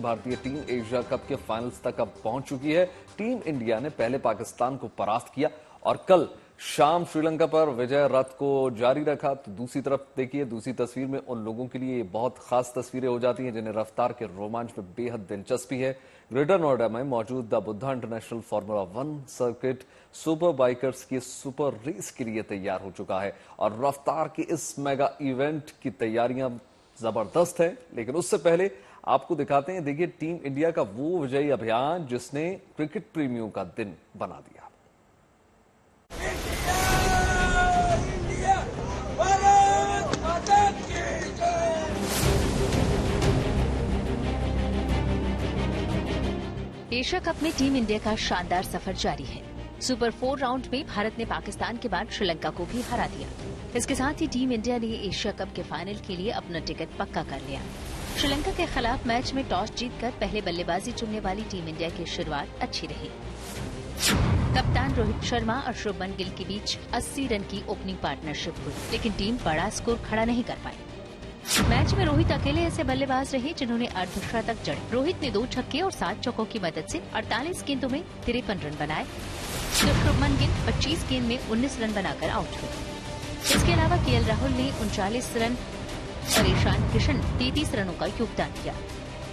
भारतीय team Asia cup के finals तक अब पहुंच चुकी है। टीम इंडिया ने पहले पाकिस्तान को परास्त किया और कल शाम श्रीलंका पर विजय रथ को जारी रखा। तो दूसरी तरफ देखिए, दूसरी तस्वीर में उन लोगों के लिए बहुत खास तस्वीरें हो जाती हैं जिन्हें रफ्तार के रोमांच में बेहद दिलचस्पी है। ग्रेटर नोएडा में मौजूद the Buddha international formula 1 circuit super bikers की सुपर रेस के लिए तैयार हो चुका है और रफ्तार के इस मेगा इवेंट की तैयारियां जबरदस्त है। लेकिन उससे पहले आपको दिखाते हैं, देखिए टीम इंडिया का वो विजयी अभियान जिसने क्रिकेट प्रेमियों का दिन बना दिया। एशिया कप में टीम इंडिया का शानदार सफर जारी है। सुपर 4 राउंड में भारत ने पाकिस्तान के बाद श्रीलंका को भी हरा दिया। इसके साथ ही टीम इंडिया ने एशिया कप के फाइनल के लिए अपना टिकट पक्का कर लिया। श्रीलंका के खिलाफ मैच में टॉस जीतकर पहले बल्लेबाजी चुनने वाली टीम इंडिया की शुरुआत अच्छी रही। कप्तान रोहित शर्मा और शुभमन गिल के बीच 80 रन की ओपनिंग पार्टनरशिप हुई, लेकिन टीम बड़ा स्कोर खड़ा नहीं कर पाई। मैच में रोहित अकेले ऐसे बल्लेबाज रहे जिन्होंने अर्धशतक जड़े। रोहित ने 2 छक्के और 7 चौकों की मदद से 48 गेंदों में 53 रन बनाए, जब शुभमन गिल 25 गेंद में 19 रन बनाकर आउट हुए। इसके अलावा केएल राहुल ने 39 रन और ईशान किशन 33 रनों का योगदान दिया।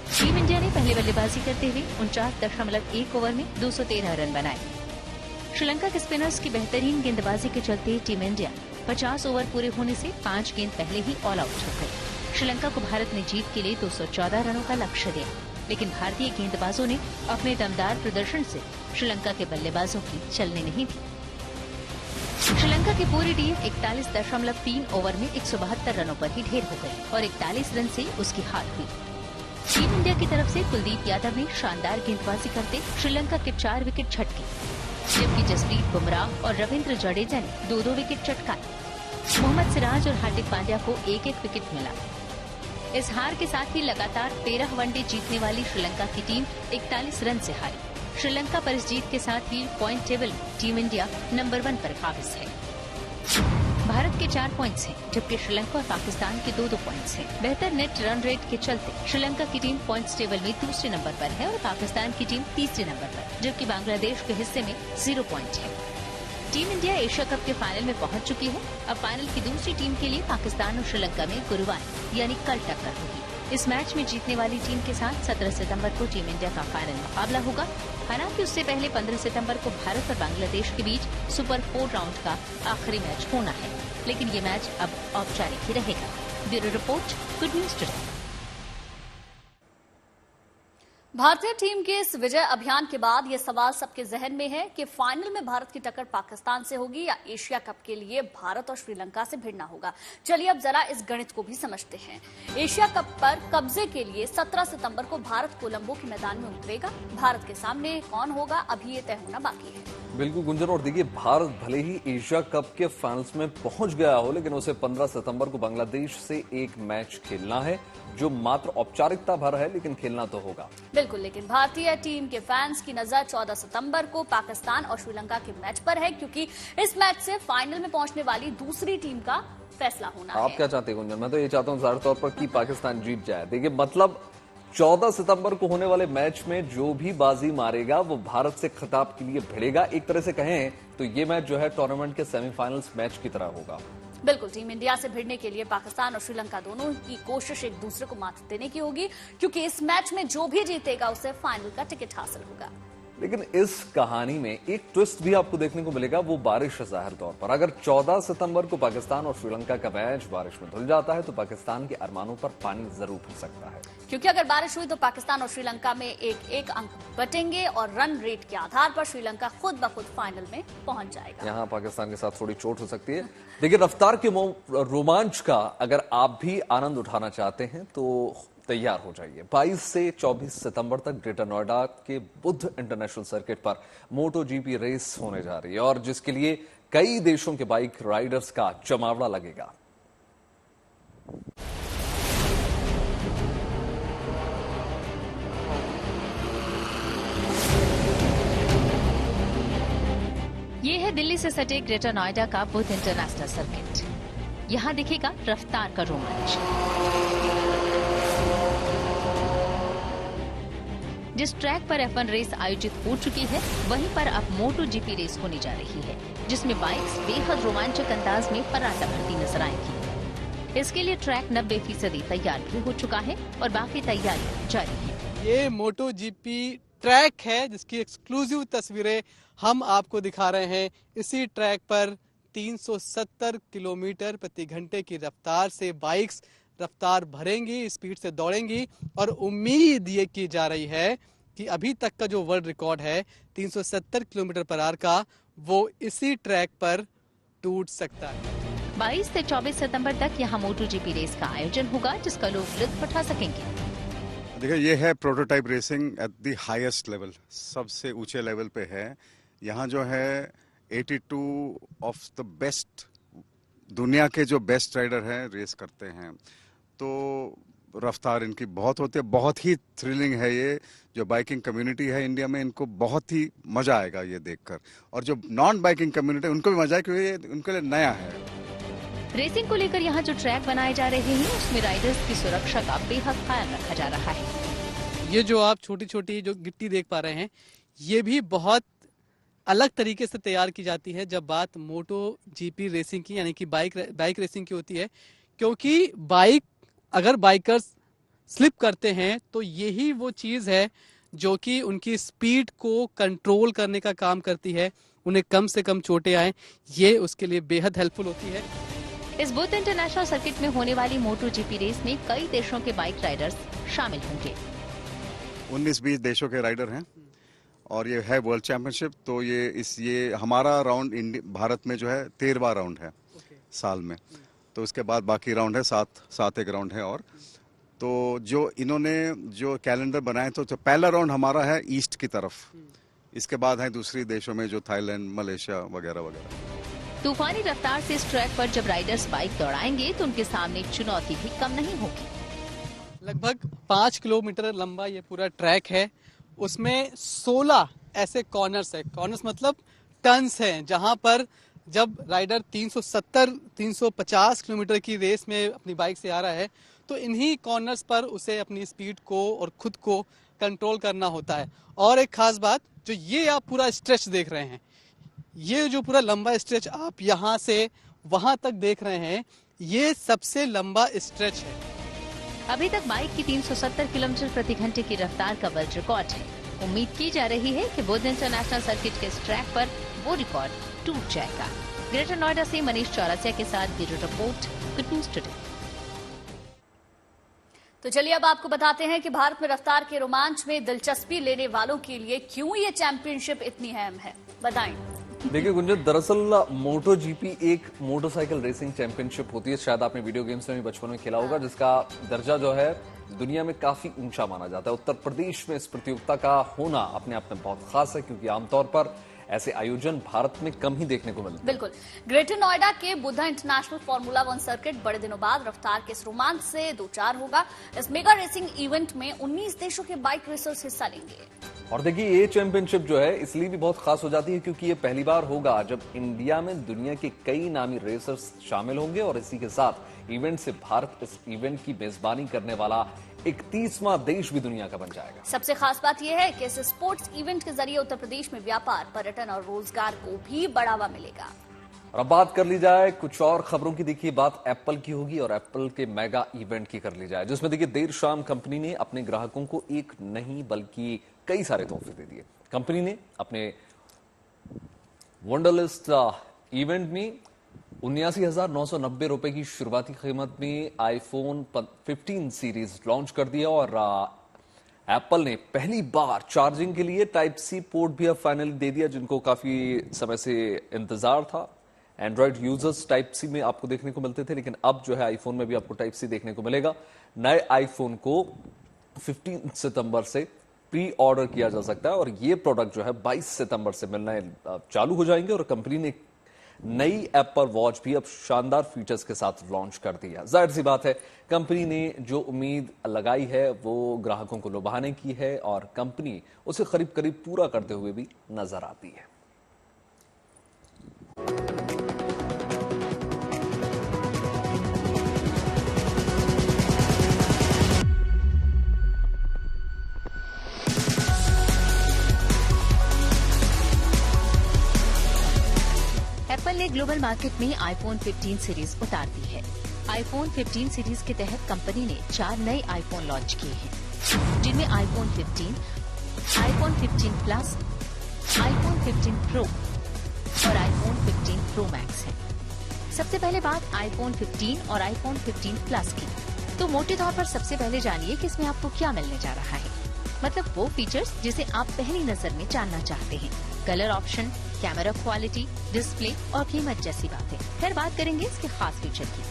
टीम इंडिया ने पहले बल्लेबाजी करते हुए 49.1 ओवर में 213 रन बनाए। श्रीलंका के स्पिनर्स की बेहतरीन गेंदबाजी के चलते टीम इंडिया 50 ओवर पूरे होने से 5 गेंद पहले ही ऑल आउट हो गई। श्रीलंका को भारत ने जीत के लिए 214 रनों का लक्ष्य दिया, लेकिन भारतीय गेंदबाजों ने अपने दमदार प्रदर्शन से श्रीलंका के बल्लेबाजों की चलने नहीं दी। श्रीलंका की पूरी टीम 41.3 ओवर में 172 रनों पर ही ढेर हो गई और 41 रन से उसकी हार हुई। टीम इंडिया की तरफ से कुलदीप यादव ने शानदार गेंदबाजी करते श्रीलंका के 4 विकेट झटके, जबकि जसप्रीत बुमराह और रविंद्र जडेजा ने 2-2 विकेट चटकाए। मोहम्मद सिराज और हार्दिक पांड्या को 1-1 विकेट मिला। इस हार के साथ ही लगातार 13 वनडे जीतने वाली श्रीलंका की टीम 41 रन से हारी। श्रीलंका पर इस जीत के साथ ही पॉइंट टेबल में टीम इंडिया नंबर 1 पर काबिज है। भारत के 4 पॉइंट्स हैं, जबकि श्रीलंका और पाकिस्तान के 2-2 पॉइंट्स हैं। बेहतर नेट रन रेट के चलते श्रीलंका की टीम पॉइंट्स टेबल में दूसरे नंबर पर है और पाकिस्तान की टीम तीसरे नंबर पर, जबकि बांग्लादेश के हिस्से में 0 पॉइंट है। टीम इंडिया एशिया कप के फाइनल में पहुंच चुकी है। अब फाइनल की दूसरी टीम के लिए पाकिस्तान और श्रीलंका में गुरुवार यानी कल टक्कर होगी। इस मैच में जीतने वाली टीम के साथ 17 सितंबर को टीम इंडिया का फाइनल मुकाबला होगा। हालांकि उससे पहले 15 सितंबर को भारत और बांग्लादेश के बीच सुपर 4 राउंड का आखिरी मैच होना है, लेकिन ये मैच अब औपचारिक ही रहेगा। Bureau report, good news today. भारतीय टीम के इस विजय अभियान के बाद यह सवाल सबके जहन में है कि फाइनल में भारत की टक्कर पाकिस्तान से होगी या एशिया कप के लिए भारत और श्रीलंका से भिड़ना होगा। चलिए अब जरा इस गणित को भी समझते हैं। एशिया कप पर कब्जे के लिए 17 सितंबर को भारत कोलंबो के मैदान में उतरेगा। भारत के सामने कौन होगा, अभी ये तय होना बाकी है। बिल्कुल गुंजन, और देखिए भारत भले ही एशिया कप के फाइनल्स में पहुंच गया हो, लेकिन उसे 15 सितंबर को बांग्लादेश से एक मैच खेलना है जो मात्र औपचारिकता भर है, लेकिन खेलना तो होगा। बिल्कुल, लेकिन भारतीय टीम के फैंस की नजर 14 सितंबर को पाकिस्तान और श्रीलंका के मैच पर है, क्योंकि इस मैच से फाइनल में पहुंचने वाली दूसरी टीम का फैसला होना है। आप क्या चाहते हैं गुंजन? मैं तो ये चाहता हूं ज़ाहिर तौर पर कि पाकिस्तान जीत जाए। देखिए मतलब 14 सितंबर को होने वाले मैच में जो भी बाजी मारेगा वो भारत से खिताब के लिए भिड़ेगा। एक तरह से कहें तो ये मैच जो है टूर्नामेंट के सेमीफाइनल्स मैच की तरह होगा। बिल्कुल, टीम इंडिया से भिड़ने के लिए पाकिस्तान और श्रीलंका दोनों की कोशिश एक दूसरे को मात देने की होगी, क्योंकि इस मैच में जो भी जीतेगा उसे फाइनल का टिकट हासिल होगा। लेकिन इस कहानी में एक ट्विस्ट भी आपको देखने को मिलेगा, वो बारिश है। जाहिर तौर पर अगर 14 सितंबर को पाकिस्तान और श्रीलंका का मैच बारिश में धुल जाता है तो पाकिस्तान के अरमानों पर पानी जरूर फिर सकता है, क्योंकि अगर बारिश हुई तो पाकिस्तान और श्रीलंका में एक अंक बटेंगे और रन रेट के आधार पर श्रीलंका खुद ब खुद फाइनल में पहुंच जाएगा। यहाँ पाकिस्तान के साथ थोड़ी चोट हो सकती है। देखिए रफ्तार के रोमांच का अगर आप भी आनंद उठाना चाहते हैं तो तैयार हो जाइए। 22 से 24 सितंबर तक ग्रेटर नोएडा के बुद्ध इंटरनेशनल सर्किट पर मोटो जीपी रेस होने जा रही है और जिसके लिए कई देशों के बाइक राइडर्स का जमावड़ा लगेगा। ये है दिल्ली से सटे ग्रेटर नोएडा का बुद्ध इंटरनेशनल सर्किट। यहाँ दिखेगा रफ्तार का रोमांच। जिस ट्रैक पर F1 रेस आयोजित हो चुकी है, वहीं पर अब मोटो जीपी रेस होने जा रही है, जिसमें बाइक्स बेहद रोमांचक अंदाज में पराठा भरती नजर आएंगी। इसके लिए ट्रैक 90% तैयार भी हो चुका है और बाकी तैयारियां जारी है। ये मोटो जीपी ट्रैक है जिसकी एक्सक्लूसिव तस्वीरें हम आपको दिखा रहे हैं। इसी ट्रैक पर 370 किलोमीटर प्रति घंटे की रफ्तार से बाइक्स रफ्तार भरेंगी, स्पीड से दौड़ेंगी और उम्मीद ये की जा रही है कि अभी तक का जो वर्ल्ड रिकॉर्ड है 370 किलोमीटर पर आवर का, वो इसी ट्रैक पर टूट सकता है। 22 से 24 सितंबर तक यहाँ मोटो जीपी रेस का आयोजन होगा, जिसका लोग लुत्फ उठा सकेंगे। देखिए, ये है prototype racing at the highest level, सबसे ऊंचे लेवल पे है। यहाँ जो है 82 ऑफ द बेस्ट, दुनिया के जो बेस्ट राइडर हैं रेस करते हैं, तो रफ्तार इनकी बहुत होती है। बहुत ही थ्रिलिंग है ये। जो बाइकिंग कम्युनिटी है इंडिया में, इनको बहुत ही मजा आएगा ये देखकर, और जो नॉन बाइकिंग कम्युनिटी उनको भी मजा आए क्योंकि ये उनके लिए नया है। रेसिंग को लेकर यहाँ जो ट्रैक बनाए जा रहे हैं, उसमें राइडर्स की सुरक्षा का बेहद ख्याल रखा जा रहा है। ये जो आप छोटी छोटी जो गिट्टी देख पा रहे हैं, ये भी बहुत अलग तरीके से तैयार की जाती है जब बात मोटो जीपी रेसिंग की, यानी कि बाइक रेसिंग की होती है। क्योंकि अगर बाइकर्स स्लिप करते हैं तो यही वो चीज़ है जो कि उनकी स्पीड को कंट्रोल करने का काम करती है, उन्हें कम से कम चोटें आए, ये उसके लिए बेहद हेल्पफुल होती है। इस बुद्ध इंटरनेशनल सर्किट में होने वाली मोटो जीपी रेस में कई देशों के बाइक राइडर्स शामिल होंगे। 19-20 देशों के राइडर हैं और ये है वर्ल्ड चैंपियनशिप। तो ये हमारा राउंड भारत में जो है 13वां राउंड है साल में। तो उसके बाद बाकी राउंड है, सात एक राउंड है। और तो जो इन्होंने जो कैलेंडर बनाए, तो पहला राउंड हमारा है ईस्ट की तरफ, इसके बाद है दूसरी देशों में जो थाईलैंड, मलेशिया वगैरह वगैरह। तूफानी रफ्तार से इस ट्रैक पर जब राइडर्स बाइक दौड़ाएंगे तो उनके सामने चुनौती भी कम नहीं होगी। लगभग 5 किलोमीटर लंबा ये पूरा ट्रैक है। उसमें 16 ऐसे कॉर्नर्स है। कॉर्नर्स मतलब टर्न्स हैं, जहां पर जब राइडर 370-350 किलोमीटर की रेस में अपनी बाइक से आ रहा है, तो इन्हीं कॉर्नर्स पर उसे अपनी स्पीड को और खुद को कंट्रोल करना होता है। और एक खास बात, जो ये आप पूरा स्ट्रेच देख रहे हैं, ये जो पूरा लंबा स्ट्रेच आप यहाँ से वहां तक देख रहे हैं, ये सबसे लंबा स्ट्रेच है। अभी तक बाइक की 370 किलोमीटर प्रति घंटे की रफ्तार का वर्ल्ड रिकॉर्ड है। उम्मीद की जा रही है कि बुद्ध इंटरनेशनल सर्किट के इस ट्रैक पर वो रिकॉर्ड टूट जाएगा। ग्रेटर नोएडा से मनीष चौरसिया के साथ bureau report, good news today. तो चलिए अब आपको बताते हैं कि भारत में रफ्तार के रोमांच में दिलचस्पी लेने वालों के लिए क्यों ये चैंपियनशिप इतनी अहम है, बताएं। देखिए गुंजन, दरअसल मोटो जीपी एक मोटरसाइकिल रेसिंग चैंपियनशिप होती है। शायद आपने वीडियो गेम्स में भी बचपन में खेला होगा, जिसका दर्जा जो है दुनिया में काफी ऊंचा माना जाता है। उत्तर प्रदेश में इस प्रतियोगिता का होना अपने आप में बहुत खास है, क्योंकि आमतौर पर ऐसे आयोजन भारत में कम ही देखने को मिलते हैं। बिल्कुल। ग्रेटर नोएडा के बुद्धा इंटरनेशनल फार्मूला 1 सर्किट बड़े दिनों बाद रफ्तार के इस रोमांच से दो चार होगा। इस मेगा रेसिंग इवेंट में 19 देशों के बाइक रेसर्स हिस्सा लेंगे। और देखिए, ये चैंपियनशिप जो है इसलिए भी बहुत खास हो जाती है क्योंकि ये पहली बार होगा जब इंडिया में दुनिया के कई नामी रेसर्स शामिल होंगे, और इसी के साथ इवेंट से भारत इस इवेंट की मेजबानी करने वाला 31वां देश भी दुनिया का बन जाएगा। सबसे खास बात यह है कि इस स्पोर्ट्स इवेंट के जरिए उत्तर प्रदेश में व्यापार, पर्यटन और रोजगार को भी बढ़ावा मिलेगा। और अब बात कर ली जाए कुछ और खबरों की। देखिए, बात एप्पल की होगी और एप्पल के मेगा इवेंट की कर ली जाए, जिसमें देखिए देर शाम कंपनी ने अपने ग्राहकों को एक नहीं बल्कि कई सारे तोहफे दे दिए। कंपनी ने अपने वंडरलिस्ट इवेंट में 79,990 रुपए की शुरुआती कीमत में आईफोन 15 सीरीज लॉन्च कर दिया, और एप्पल ने पहली बार चार्जिंग के लिए टाइप सी पोर्ट भी अब फाइनली दे दिया, जिनको काफी समय से इंतजार था। एंड्रॉइड यूजर्स टाइप सी में आपको देखने को मिलते थे, लेकिन अब जो है आईफोन में भी आपको टाइप सी देखने को मिलेगा। नए आईफोन को 15 सितंबर से प्री ऑर्डर किया जा सकता है, और ये प्रोडक्ट जो है 22 सितंबर से मिलना चालू हो जाएंगे। और कंपनी ने नई एप्पल वॉच भी अब शानदार फीचर्स के साथ लॉन्च कर दी है। जाहिर सी बात है, कंपनी ने जो उम्मीद लगाई है वो ग्राहकों को लुभाने की है, और कंपनी उसे करीब करीब पूरा करते हुए भी नजर आती है। ने ग्लोबल मार्केट में आईफोन 15 सीरीज उतार दी है। आईफोन 15 सीरीज के तहत कंपनी ने 4 नए आईफोन लॉन्च किए हैं, जिनमें iPhone 15, iPhone 15 plus, iPhone 15 pro और आईफोन 15 प्रो मैक्स है। सबसे पहले बात आईफोन 15 और आईफोन 15 प्लस की। तो मोटे तौर पर सबसे पहले जानिए कि इसमें आपको क्या मिलने जा रहा है। मतलब वो फीचर्स जिसे आप पहली नजर में जानना चाहते हैं। Colour option, camera quality, display और कीमत जैसी बातें। फिर बात करेंगे इसके खास फीचर की।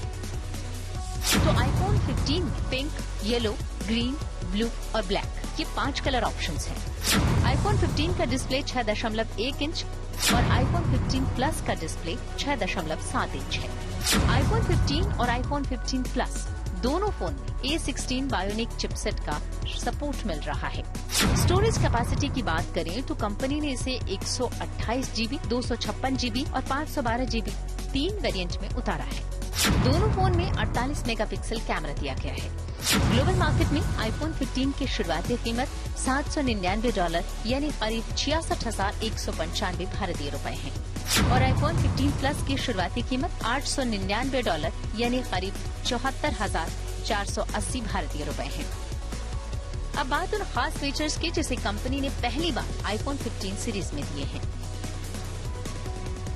तो आईफोन 15 में पिंक, येलो, ग्रीन, ब्लू और ब्लैक ये 5 कलर ऑप्शंस हैं। आईफोन 15 का डिस्प्ले 6.1 इंच और आईफोन 15 प्लस का डिस्प्ले 6.7 इंच है। आईफोन 15 और आईफोन 15 प्लस दोनों फोन में A16 बायोनिक चिपसेट का सपोर्ट मिल रहा है। स्टोरेज कैपेसिटी की बात करें तो कंपनी ने इसे 128 GB, 256 GB और 512 GB 3 वेरिएंट में उतारा है। दोनों फोन में 48 मेगापिक्सल कैमरा दिया गया है। ग्लोबल मार्केट में आईफोन 15 की शुरुआती कीमत $799 यानी करीब 66,195 भारतीय रुपए है और आईफोन 15 प्लस की शुरुआती कीमत $899 यानी करीब 74,480 भारतीय रुपए है। अब बात उन खास फीचर्स की जिसे कंपनी ने पहली बार आईफोन 15 सीरीज में दिए हैं।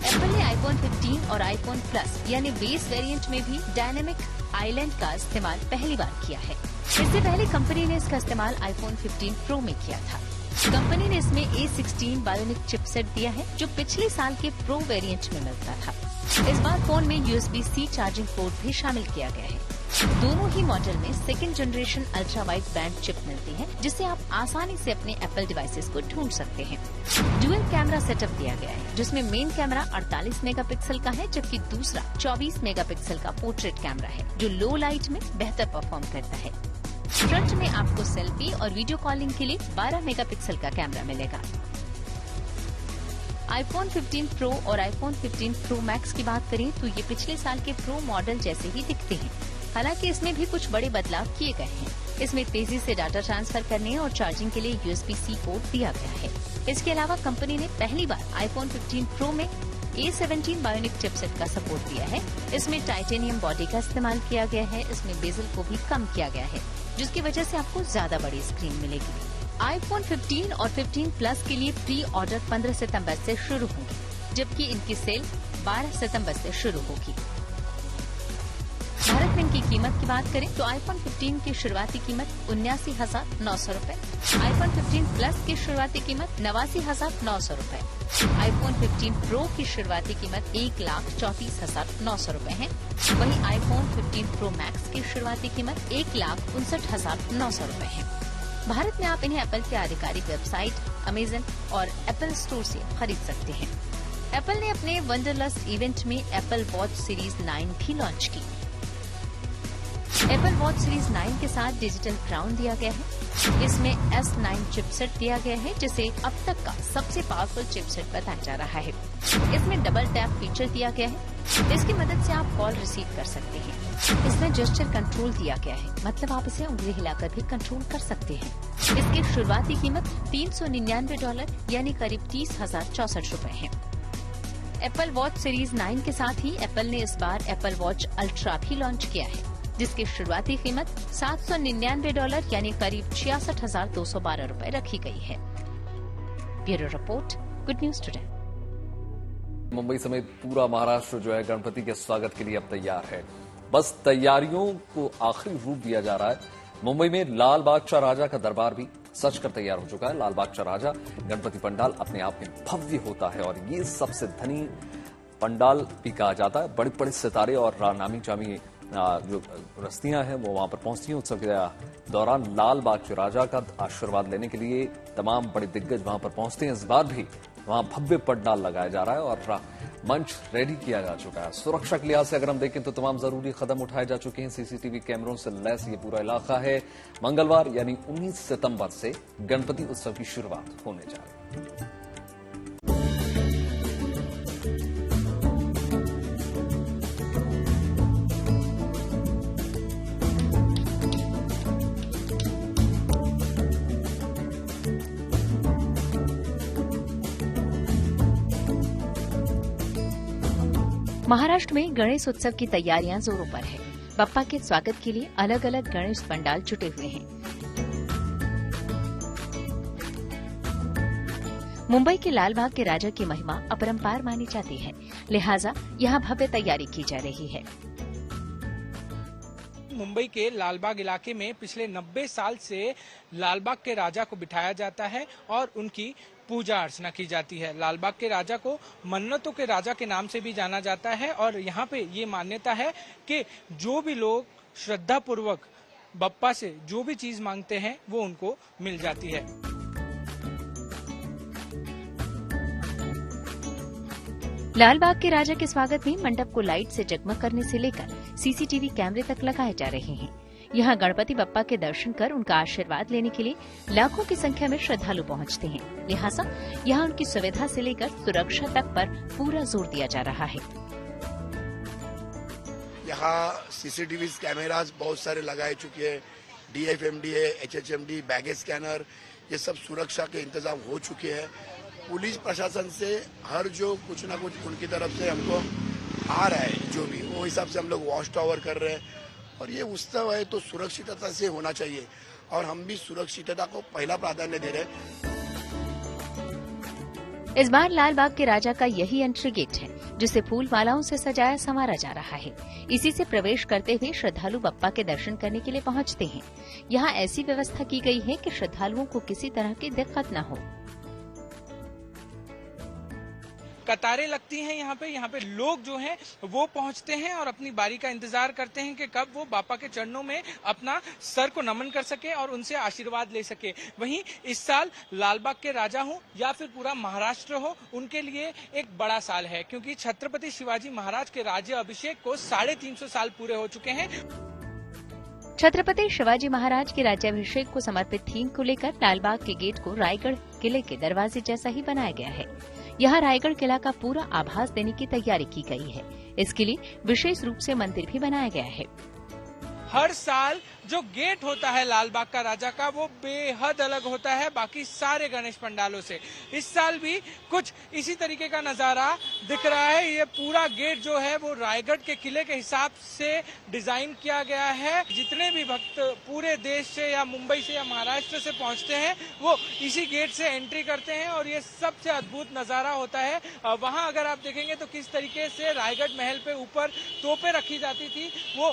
एप्पल ने आईफोन 15 और आईफोन प्लस यानी बेस वेरिएंट में भी डायनेमिक आइलैंड का इस्तेमाल पहली बार किया है। इससे पहले कंपनी ने इसका इस्तेमाल आईफोन 15 प्रो में किया था। कंपनी ने इसमें A16 बायोनिक चिपसेट दिया है जो पिछले साल के प्रो वेरिएंट में मिलता था। इस बार फोन में USB-C चार्जिंग पोर्ट भी शामिल किया गया है। दोनों ही मॉडल में second generation ultra wide band chip मिलती है जिससे आप आसानी से अपने एप्पल डिवाइसेस को ढूंढ सकते हैं। डुअल कैमरा सेटअप दिया गया है जिसमें मेन कैमरा 48 मेगापिक्सल का है जबकि दूसरा 24 मेगापिक्सल का पोर्ट्रेट कैमरा है जो लो लाइट में बेहतर परफॉर्म करता है। फ्रंट में आपको सेल्फी और वीडियो कॉलिंग के लिए 12 मेगापिक्सल का कैमरा मिलेगा। आईफोन 15 प्रो और आईफोन 15 प्रो मैक्स की बात करें तो ये पिछले साल के प्रो मॉडल जैसे ही दिखते हैं। हालांकि इसमें भी कुछ बड़े बदलाव किए गए हैं। इसमें तेजी से डाटा ट्रांसफर करने और चार्जिंग के लिए USB-C पोर्ट दिया गया है। इसके अलावा कंपनी ने पहली बार आईफोन 15 प्रो में A17 बायोनिक चिपसेट का सपोर्ट दिया है। इसमें टाइटेनियम बॉडी का इस्तेमाल किया गया है। इसमें बेजल को भी कम किया गया है जिसकी वजह से आपको ज्यादा बड़ी स्क्रीन मिलेगी। आईफोन 15 और 15 प्लस के लिए प्री ऑर्डर 15 सितंबर से शुरू होंगे जबकि इनकी सेल 12 सितंबर से शुरू होगी। भारत में इनकी कीमत की बात करें तो आईफोन 15 की शुरुआती कीमत 79,900 रूपए, आईफोन 15 प्लस की शुरुआती कीमत 89,900 रूपए, आईफोन 15 प्रो की शुरुआती कीमत 1,34,900 रूपए है। वहीं आईफोन 15 प्रो मैक्स की शुरुआती कीमत 1,59,900 रूपए है। भारत में आप इन्हें एप्पल की आधिकारिक वेबसाइट, अमेजन और एप्पल स्टोर से खरीद सकते हैं। एप्पल ने अपने वंडरलस्ट इवेंट में एप्पल वॉच सीरीज 9 भी लॉन्च की। एप्पल वॉच सीरीज 9 के साथ डिजिटल क्राउन दिया गया है। इसमें S9 चिपसेट दिया गया है जिसे अब तक का सबसे पावरफुल चिपसेट बताया जा रहा है। इसमें डबल टैप फीचर दिया गया है। इसकी मदद से आप कॉल रिसीव कर सकते हैं। इसमें जेस्चर कंट्रोल दिया गया है, मतलब आप इसे उंगली हिलाकर भी कंट्रोल कर सकते हैं। इसकी शुरुआती कीमत $399 यानी करीब 30,064 रूपए है। एप्पल वॉच सीरीज 9 के साथ ही एप्पल ने इस बार एप्पल वॉच अल्ट्रा भी लॉन्च किया है जिसकी शुरुआती कीमत $799 यानी करीब 66,212 रूपए रखी गई है। Bureau report, good news today. Mumbai समेत पूरा महाराष्ट्र जो है गणपति के स्वागत के लिए अब तैयार है। बस तैयारियों को आखिरी रूप दिया जा रहा है। मुंबई में लाल बागचा राजा का दरबार भी सज कर तैयार हो चुका है। लाल बागचा राजा गणपति पंडाल अपने आप में भव्य होता है और ये सबसे धनी पंडाल भी कहा जाता है। बड़े बड़े सितारे और नामी जामी जो रस्तियां हैं वो वहां पर पहुंचती हैं। उत्सव के दौरान लाल बागचा राजा का आशीर्वाद लेने के लिए तमाम बड़े दिग्गज वहां पर पहुंचते हैं। इस बार भी वहां भव्य पंडाल लगाया जा रहा है और मंच रेडी किया जा चुका है। सुरक्षा के लिहाज से अगर हम देखें तो तमाम जरूरी कदम उठाए जा चुके हैं। सीसीटीवी कैमरों से लैस ये पूरा इलाका है। मंगलवार यानी 19 सितंबर से गणपति उत्सव की शुरुआत होने जा रही है। महाराष्ट्र में गणेश उत्सव की तैयारियां जोरों पर है। बप्पा के स्वागत के लिए अलग अलग गणेश पंडाल जुटे हुए हैं। मुंबई के लालबाग के राजा की महिमा अपरंपार मानी जाती है, लिहाजा यहाँ भव्य तैयारी की जा रही है। मुंबई के लालबाग इलाके में पिछले 90 साल से लालबाग के राजा को बिठाया जाता है और उनकी पूजा अर्चना की जाती है। लालबाग के राजा को मन्नतों के राजा के नाम से भी जाना जाता है और यहाँ पे ये मान्यता है कि जो भी लोग श्रद्धा पूर्वक बप्पा से जो भी चीज मांगते हैं वो उनको मिल जाती है। लालबाग के राजा के स्वागत में मंडप को लाइट से जगमग करने से लेकर सीसीटीवी कैमरे तक लगाए जा रहे हैं। यहाँ गणपति बप्पा के दर्शन कर उनका आशीर्वाद लेने के लिए लाखों की संख्या में श्रद्धालु पहुँचते हैं। लिहाजा यहाँ उनकी सुविधा से लेकर सुरक्षा तक पर पूरा जोर दिया जा रहा है। यहाँ सीसीटीवी कैमरास बहुत सारे लगाए चुके हैं। DFMD, HHMD, बैगेज स्कैनर, ये सब सुरक्षा के इंतजाम हो चुके हैं। पुलिस प्रशासन से हर जो कुछ ना कुछ उनकी तरफ से हमको आ रहा है, जो भी वो हिसाब से हम लोग वॉच टावर कर रहे हैं। और ये उत्सव है तो सुरक्षितता से होना चाहिए और हम भी सुरक्षितता को पहला प्राधान्य दे रहे हैं। इस बार लालबाग के राजा का यही एंट्री गेट है, जिसे फूल मालाओं से सजाया संवारा जा रहा है। इसी से प्रवेश करते हुए श्रद्धालु बप्पा के दर्शन करने के लिए पहुंचते हैं। यहाँ ऐसी व्यवस्था की गई है कि श्रद्धालुओं को किसी तरह की दिक्कत न हो। कतारें लगती हैं यहाँ पे लोग जो हैं वो पहुँचते हैं और अपनी बारी का इंतजार करते हैं कि कब वो बापा के चरणों में अपना सर को नमन कर सके और उनसे आशीर्वाद ले सके। वहीं इस साल लालबाग के राजा हो या फिर पूरा महाराष्ट्र हो, उनके लिए एक बड़ा साल है, क्योंकि छत्रपति शिवाजी महाराज के राज्य अभिषेक को 350 साल पूरे हो चुके हैं। छत्रपति शिवाजी महाराज के राज्याभिषेक को समर्पित थीम को लेकर लालबाग के गेट को रायगढ़ किले के दरवाजे जैसा ही बनाया गया है। यहाँ रायगढ़ किला का पूरा आभास देने की तैयारी की गई है। इसके लिए विशेष रूप से मंदिर भी बनाया गया है। हर साल जो गेट होता है लालबाग का राजा का, वो बेहद अलग होता है बाकी सारे गणेश पंडालों से। इस साल भी कुछ इसी तरीके का नजारा दिख रहा है। ये पूरा गेट जो है वो रायगढ़ के किले के हिसाब से डिजाइन किया गया है। जितने भी भक्त पूरे देश से या मुंबई से या महाराष्ट्र से पहुंचते हैं वो इसी गेट से एंट्री करते हैं और ये सबसे अद्भुत नजारा होता है। वहां अगर आप देखेंगे तो किस तरीके से रायगढ़ महल पे ऊपर तोपें रखी जाती थी, वो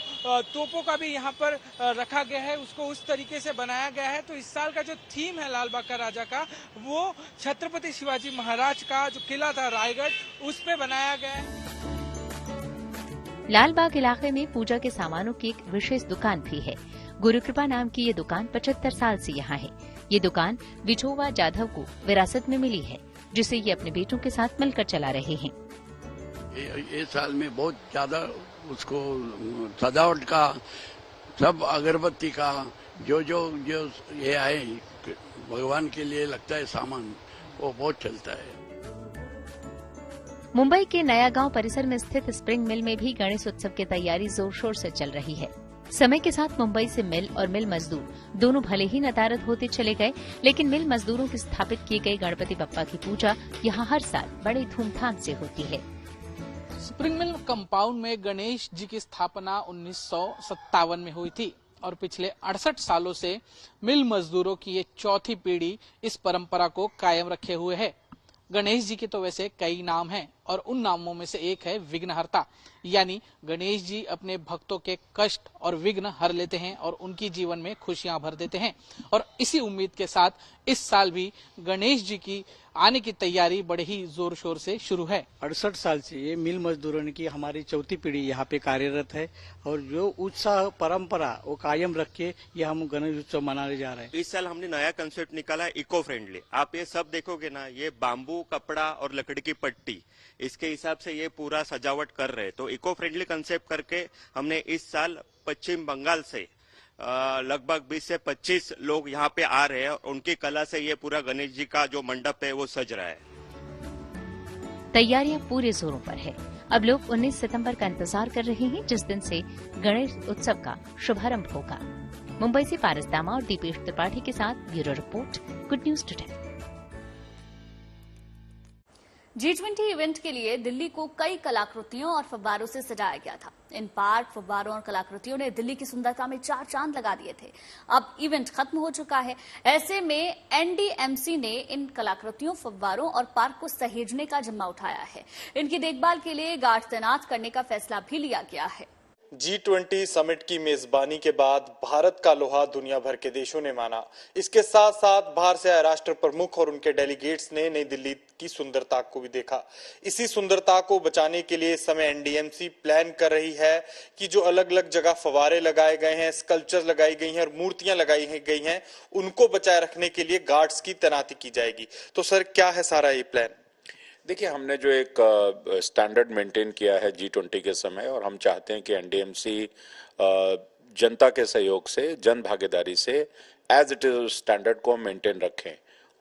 तोपों का भी यहाँ पर रखा गया है, उसको उस तरीके से बनाया गया है। तो इस साल का जो थीम है लालबाग का राजा का, वो छत्रपति शिवाजी महाराज का जो किला था रायगढ़, उस पे बनाया गया है। लालबाग इलाके में पूजा के सामानों की एक विशेष दुकान भी है। गुरुकृपा नाम की ये दुकान 75 साल से यहाँ है। ये दुकान विठोबा जाधव को विरासत में मिली है, जिसे ये अपने बेटों के साथ मिलकर चला रहे हैं। ये साल में बहुत ज्यादा उसको सजावट का, सब अगरबत्ती का, जो ये आए भगवान के लिए लगता है सामान, वो बहुत चलता है। मुंबई के नया गांव परिसर में स्थित स्प्रिंग मिल में भी गणेश उत्सव की तैयारी जोर शोर से चल रही है। समय के साथ मुंबई से मिल और मिल मजदूर दोनों भले ही नदारद होते चले गए, लेकिन मिल मजदूरों की स्थापित किए गए गणपति बप्पा की पूजा यहाँ हर साल बड़े धूमधाम से होती है। स्प्रिंग मिल कंपाउंड में गणेश जी की स्थापना 1957 में हुई थी और पिछले 68 सालों से मिल मजदूरों की ये चौथी पीढ़ी इस परंपरा को कायम रखे हुए है। गणेश जी के तो वैसे कई नाम हैं और उन नामों में से एक है विघ्नहर्ता, यानी गणेश जी अपने भक्तों के कष्ट और विघ्न हर लेते हैं और उनकी जीवन में खुशियां भर देते हैं। और इसी उम्मीद के साथ इस साल भी गणेश जी की आने की तैयारी बड़े ही जोर शोर से शुरू है। 68 साल से ये मिल मजदूरों की हमारी चौथी पीढ़ी यहाँ पे कार्यरत है और जो उत्साह परंपरा वो कायम रख के ये हम गणेश उत्सव मनाने जा रहे हैं। इस साल हमने नया कंसेप्ट निकाला है, इको फ्रेंडली। आप ये सब देखोगे ना, ये बाम्बू, कपड़ा और लकड़ी की पट्टी, इसके हिसाब से ये पूरा सजावट कर रहे हैं। तो इको फ्रेंडली कंसेप्ट करके हमने इस साल पश्चिम बंगाल से लगभग 20 से 25 लोग यहाँ पे आ रहे हैं और उनकी कला से ये पूरा गणेश जी का जो मंडप है वो सज रहा है। तैयारियां पूरे जोरों पर है। अब लोग 19 सितंबर का इंतजार कर रहे हैं, जिस दिन से गणेश उत्सव का शुभारंभ होगा। मुंबई से पारस दामा और दीपेश त्रिपाठी के साथ bureau report, good news today. G20 event के लिए दिल्ली को कई कलाकृतियों और फव्वारों से सजाया गया था। इन पार्क, फव्वारों और कलाकृतियों ने दिल्ली की सुंदरता में 4 चांद लगा दिए थे। अब इवेंट खत्म हो चुका है। ऐसे में एनडीएमसी ने इन कलाकृतियों, फव्वारों और पार्क को सहेजने का जिम्मा उठाया है। इनकी देखभाल के लिए गार्ड तैनात करने का फैसला भी लिया गया है। G20 समिट की मेजबानी के बाद भारत का लोहा दुनिया भर के देशों ने माना। इसके साथ साथ बाहर से आए राष्ट्र प्रमुख और उनके डेलीगेट्स ने नई दिल्ली की सुंदरता को भी देखा। इसी सुंदरता को बचाने के लिए इस समय एनडीएमसी प्लान कर रही है कि जो अलग अलग जगह फव्वारे लगाए गए हैं, स्कल्पचर लगाई गई हैं और मूर्तियां लगाई गई हैं, उनको बचाए रखने के लिए गार्ड्स की तैनाती की जाएगी। तो सर, क्या है सारा ये प्लान? देखिए, हमने जो एक स्टैंडर्ड मेंटेन किया है G20 के समय, और हम चाहते हैं कि एनडीएमसी जनता के सहयोग से, जन भागीदारी से एज इट इज स्टैंडर्ड को मेंटेन रखें।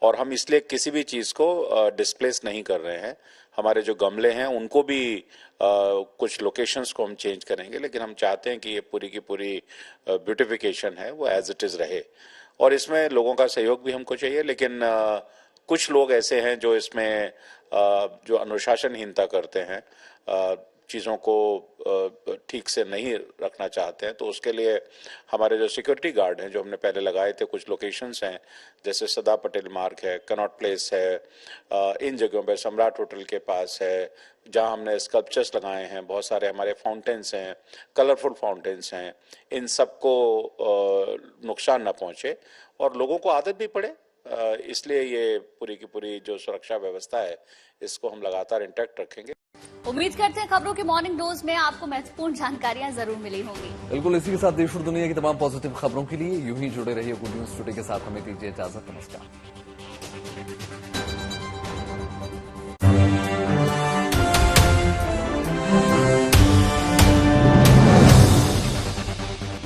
और हम इसलिए किसी भी चीज को डिस्प्लेस नहीं कर रहे हैं। हमारे जो गमले हैं उनको भी कुछ लोकेशंस को हम चेंज करेंगे, लेकिन हम चाहते हैं कि ये पूरी की पूरी ब्यूटिफिकेशन है वो एज इट इज रहे। और इसमें लोगों का सहयोग भी हमको चाहिए, लेकिन कुछ लोग ऐसे हैं जो इसमें जो अनुशासनहीनता करते हैं, चीज़ों को ठीक से नहीं रखना चाहते हैं, तो उसके लिए हमारे जो सिक्योरिटी गार्ड हैं जो हमने पहले लगाए थे, कुछ लोकेशंस हैं जैसे सरदार पटेल मार्ग है, कनॉट प्लेस है, इन जगहों पे सम्राट होटल के पास है, जहां हमने स्कल्पचर्स लगाए हैं। बहुत सारे हमारे फाउंटेन्स हैं, कलरफुल फाउंटेन्स हैं। इन सबको नुकसान न पहुंचे और लोगों को आदत भी पड़े, इसलिए ये पूरी की पूरी जो सुरक्षा व्यवस्था है इसको हम लगातार इंटैक्ट रखेंगे। उम्मीद करते हैं खबरों के मॉर्निंग डोज में आपको महत्वपूर्ण जानकारियां जरूर मिली होंगी। बिल्कुल, इसी के साथ देश और दुनिया की तमाम पॉजिटिव खबरों के लिए यूं ही जुड़े रहिए गुड न्यूज टुडे के साथ। हमें दीजिए इजाजत। नमस्कार।